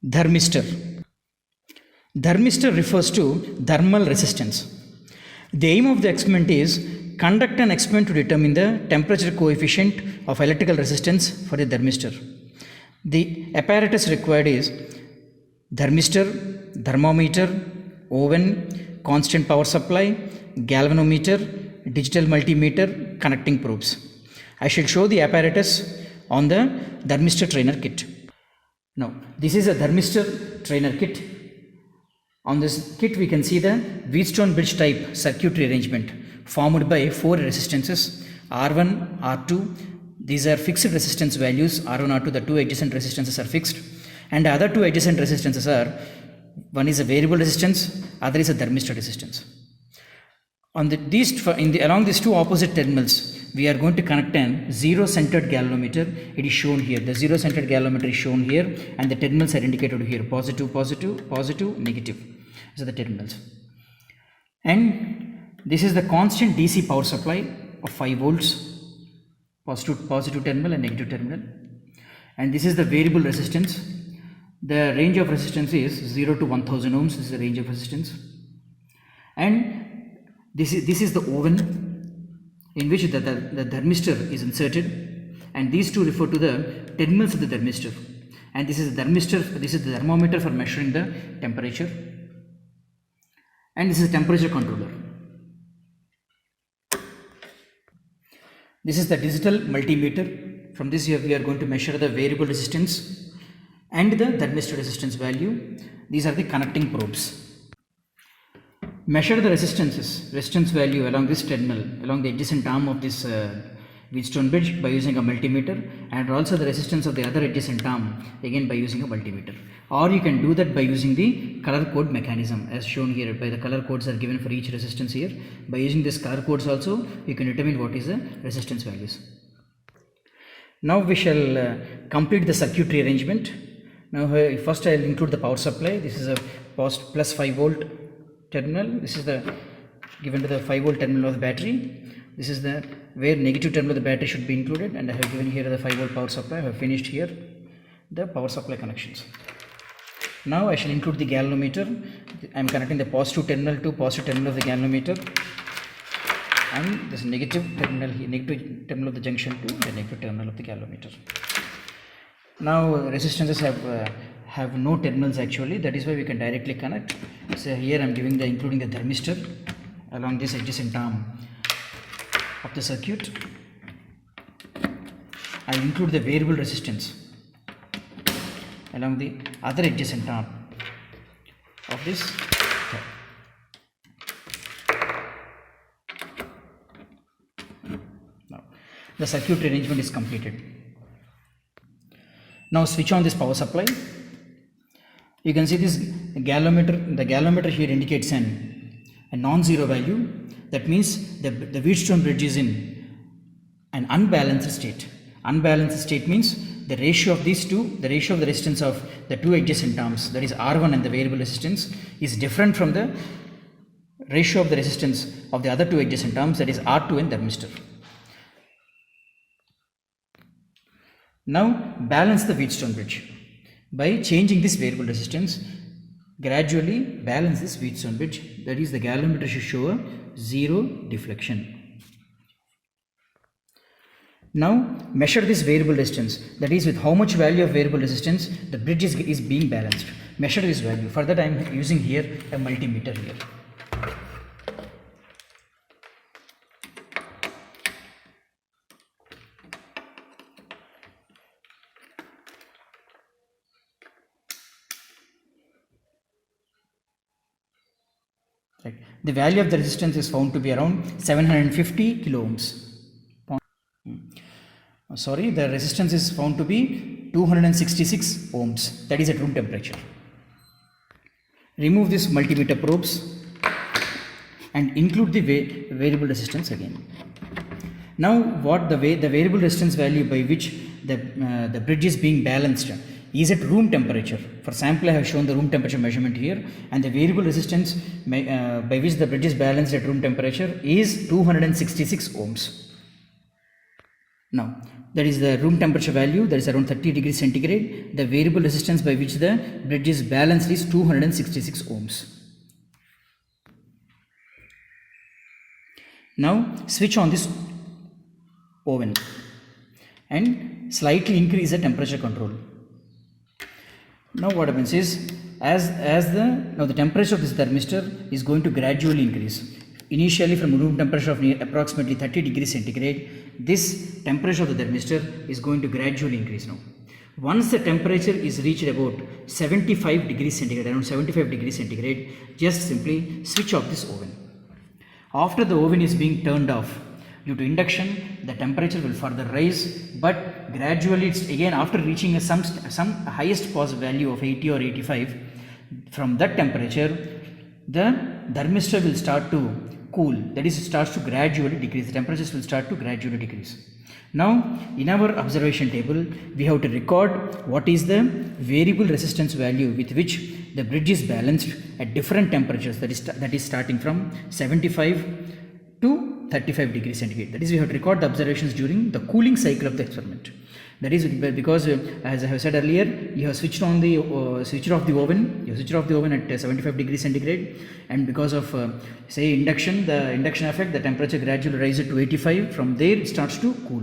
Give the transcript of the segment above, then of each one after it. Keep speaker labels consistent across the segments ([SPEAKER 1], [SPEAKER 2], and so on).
[SPEAKER 1] Thermistor. Thermistor refers to thermal resistance. The aim of the experiment is conduct an experiment to determine the temperature coefficient of electrical resistance for the thermistor. The apparatus required is thermistor, thermometer, oven, constant power supply, galvanometer, digital multimeter, connecting probes. I shall show the apparatus on the thermistor trainer kit. Now, this is a thermistor trainer kit. On this kit, we can see the Wheatstone bridge type circuitry arrangement formed by 4 resistances R1, R2. These are fixed resistance values, R1, R2, the 2 adjacent resistances are fixed, and the other 2 adjacent resistances are, one is a variable resistance, other is a thermistor resistance. On along these 2 opposite terminals, we are going to connect an zero-centered galvanometer. It is shown here. The zero-centered galvanometer is shown here, and the terminals are indicated here: positive, positive, positive, negative. These are the terminals. And this is the constant DC power supply of 5 volts, positive terminal and negative terminal. And this is the variable resistance. The range of resistance is 0 to 1000 ohms. This is the range of resistance. And this is the oven in which the thermistor is inserted, and these two refer to the terminals of the thermistor. And this is the thermistor, this is the thermometer for measuring the temperature, and this is the temperature controller. This is the digital multimeter. From this we are going to measure the variable resistance and the thermistor resistance value. These are the connecting probes. Measure the resistance value along this terminal, along the adjacent arm of this Wheatstone bridge by using a multimeter, and also the resistance of the other adjacent arm again by using a multimeter. Or you can do that by using the color code mechanism as shown here. By the color codes are given for each resistance here. By using this color codes also you can determine what is the resistance values. Now we shall complete the circuitry arrangement. Now first I will include the power supply. This is a plus 5 volt terminal. This is the given to the 5 volt terminal of the battery. This is the where negative terminal of the battery should be included, and I have given here the 5 volt power supply. I have finished here the power supply connections. Now I shall include the galvanometer. I am connecting the positive terminal to positive terminal of the galvanometer, and this negative terminal of the junction to the negative terminal of the galvanometer. Now resistances have no terminals actually, that is why we can directly connect. So here I am giving including the thermistor along this adjacent arm of the circuit. I will include the variable resistance along the other adjacent arm of this. Now the circuit arrangement is completed. Now switch on this power supply. You can see this galvanometer. The galvanometer here indicates a non-zero value. That means the Wheatstone bridge is in an unbalanced state. Unbalanced state means the ratio of these two, the ratio of the resistance of the 2 adjacent arms, that is R1 and the variable resistance, is different from the ratio of the resistance of the other 2 adjacent arms, that is R2 and thermistor. Now balance the Wheatstone bridge by changing this variable resistance. Gradually balance this Wheatstone bridge, that is the galvanometer should show a 0 deflection. Now measure this variable resistance, that is with how much value of variable resistance the bridge is being balanced. Measure this value. For that I am using here a multimeter here. Right. The value of the resistance is found to be around 750 kilo ohms. Sorry, the resistance is found to be 266 ohms, that is at room temperature. Remove this multimeter probes and include the variable resistance again. Now what the variable resistance value by which the bridge is being balanced is at room temperature. For sample I have shown the room temperature measurement here, and the variable resistance by which the bridge is balanced at room temperature is 266 ohms. Now that is the room temperature value, that is around 30 degrees centigrade. The variable resistance by which the bridge is balanced is 266 ohms. Now switch on this oven and slightly increase the temperature control. Now what happens is, now the temperature of this thermistor is going to gradually increase. Initially from room temperature of approximately 30 degrees centigrade, this temperature of the thermistor is going to gradually increase now. Once the temperature is reached about 75 degrees centigrade, around 75 degrees centigrade, just simply switch off this oven. After the oven is being turned off, due to induction, the temperature will further rise, but gradually it's again after reaching some highest possible value of 80 or 85, from that temperature, the thermistor will start to cool, that is, it starts to gradually decrease, the temperatures will start to gradually decrease. Now in our observation table, we have to record what is the variable resistance value with which the bridge is balanced at different temperatures, that is starting from 75 to 35 degrees centigrade. That is, we have to record the observations during the cooling cycle of the experiment. That is because as I have said earlier, you have switched off the oven at 75 degrees centigrade, and because of say the induction effect, the temperature gradually rises to 85. From there it starts to cool.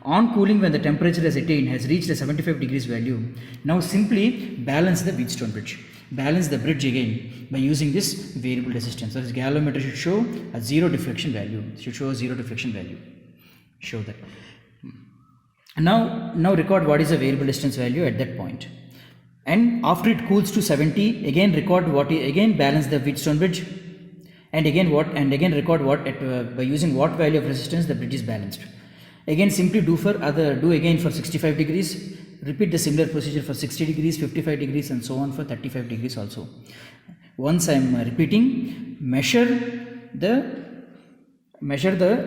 [SPEAKER 1] On cooling, when the temperature has reached a 75 degrees value, now simply balance the Wheatstone bridge. Balance the bridge again by using this variable resistance. So this galvanometer should show a zero deflection value. Show that. Now record what is the variable resistance value at that point. And after it cools to 70, again record again balance the Wheatstone bridge, and again record by using what value of resistance the bridge is balanced. Again simply do again for 65 degrees. Repeat the similar procedure for 60 degrees, 55 degrees, and so on for 35 degrees also. Once I am repeating, measure the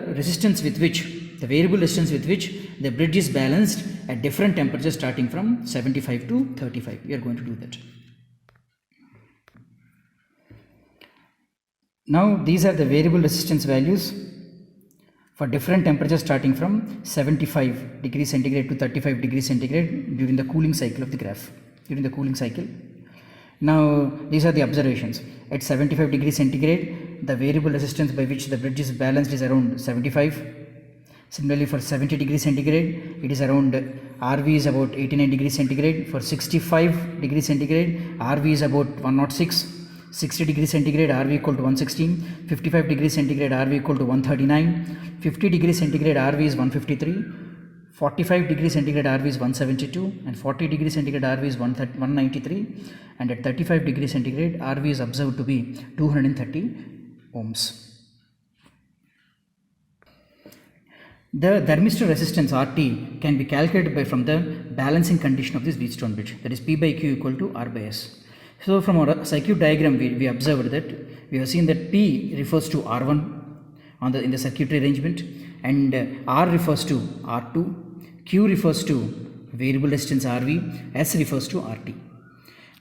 [SPEAKER 1] resistance with which, the variable resistance with which the bridge is balanced at different temperatures starting from 75 to 35. We are going to do that. Now these are the variable resistance values for different temperatures starting from 75 degrees centigrade to 35 degrees centigrade during the cooling cycle of the graph. Now these are the observations. At 75 degrees centigrade, the variable resistance by which the bridge is balanced is around 75. Similarly, for 70 degrees centigrade, it is around RV is about 89 degrees centigrade. For 65 degrees centigrade, RV is about 106. 60 degrees centigrade, RV equal to 116. 55 degrees centigrade, RV equal to 139. 50 degrees centigrade, RV is 153. 45 degrees centigrade, RV is 172. And 40 degrees centigrade, RV is 193. And at 35 degrees centigrade, RV is observed to be 230 ohms. The thermistor resistance RT can be calculated from the balancing condition of this Wheatstone bridge, that is P by Q equal to R by S. So from our circuit diagram, we observed that we have seen that P refers to R1 in the circuitry arrangement, and R refers to R2, Q refers to variable resistance RV, S refers to RT.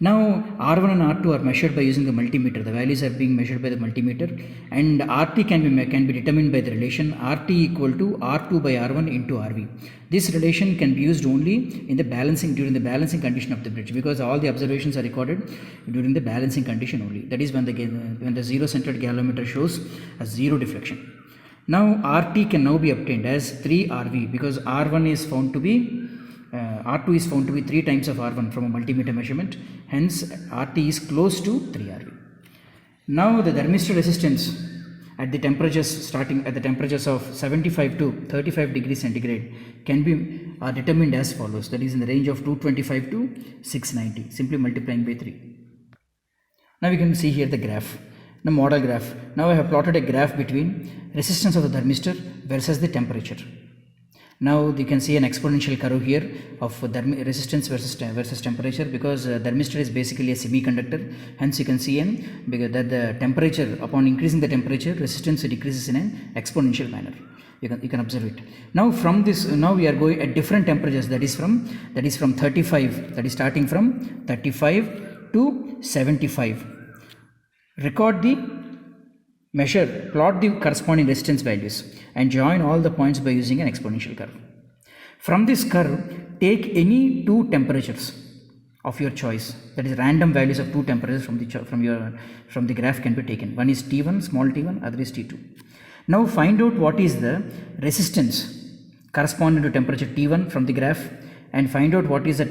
[SPEAKER 1] Now R1 and R2 are measured by using the multimeter. The values are being measured by the multimeter, and RT can be determined by the relation RT equal to R2 by R1 into RV. This relation can be used only in the during the balancing condition of the bridge, because all the observations are recorded during the balancing condition only. That is when the zero-centered galvanometer shows a zero deflection. Now RT can now be obtained as 3 RV, because R2 is found to be 3 times of R1 from a multimeter measurement. Hence RT is close to 3 RV. Now the thermistor resistance at the temperatures of 75 to 35 degrees centigrade can be determined as follows. That is in the range of 225 to 690, simply multiplying by 3. Now we can see here the graph, the model graph. Now I have plotted a graph between resistance of the thermistor versus the temperature. Now you can see an exponential curve here of resistance versus temperature, because thermistor is basically a semiconductor. Hence you can see that the temperature, upon increasing the temperature, resistance decreases in an exponential manner. You can observe it. Now from this, now we are going at different temperatures. That is from 35. That is starting from 35 to 75. Plot the corresponding resistance values and join all the points by using an exponential curve. From this curve, take any two temperatures of your choice, that is random values of two temperatures from the graph can be taken. One is T1, small t1, other is T2. Now find out what is the resistance corresponding to temperature T1 from the graph, and find out what is the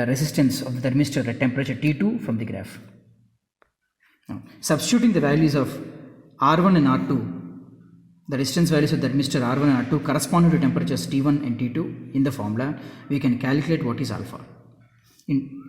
[SPEAKER 1] resistance of the thermistor at temperature T2 from the graph. Now, substituting the values of R1 and R2, the resistance values of the thermistor R1 and R2 corresponding to temperatures T1 and T2 in the formula, we can calculate what is alpha. In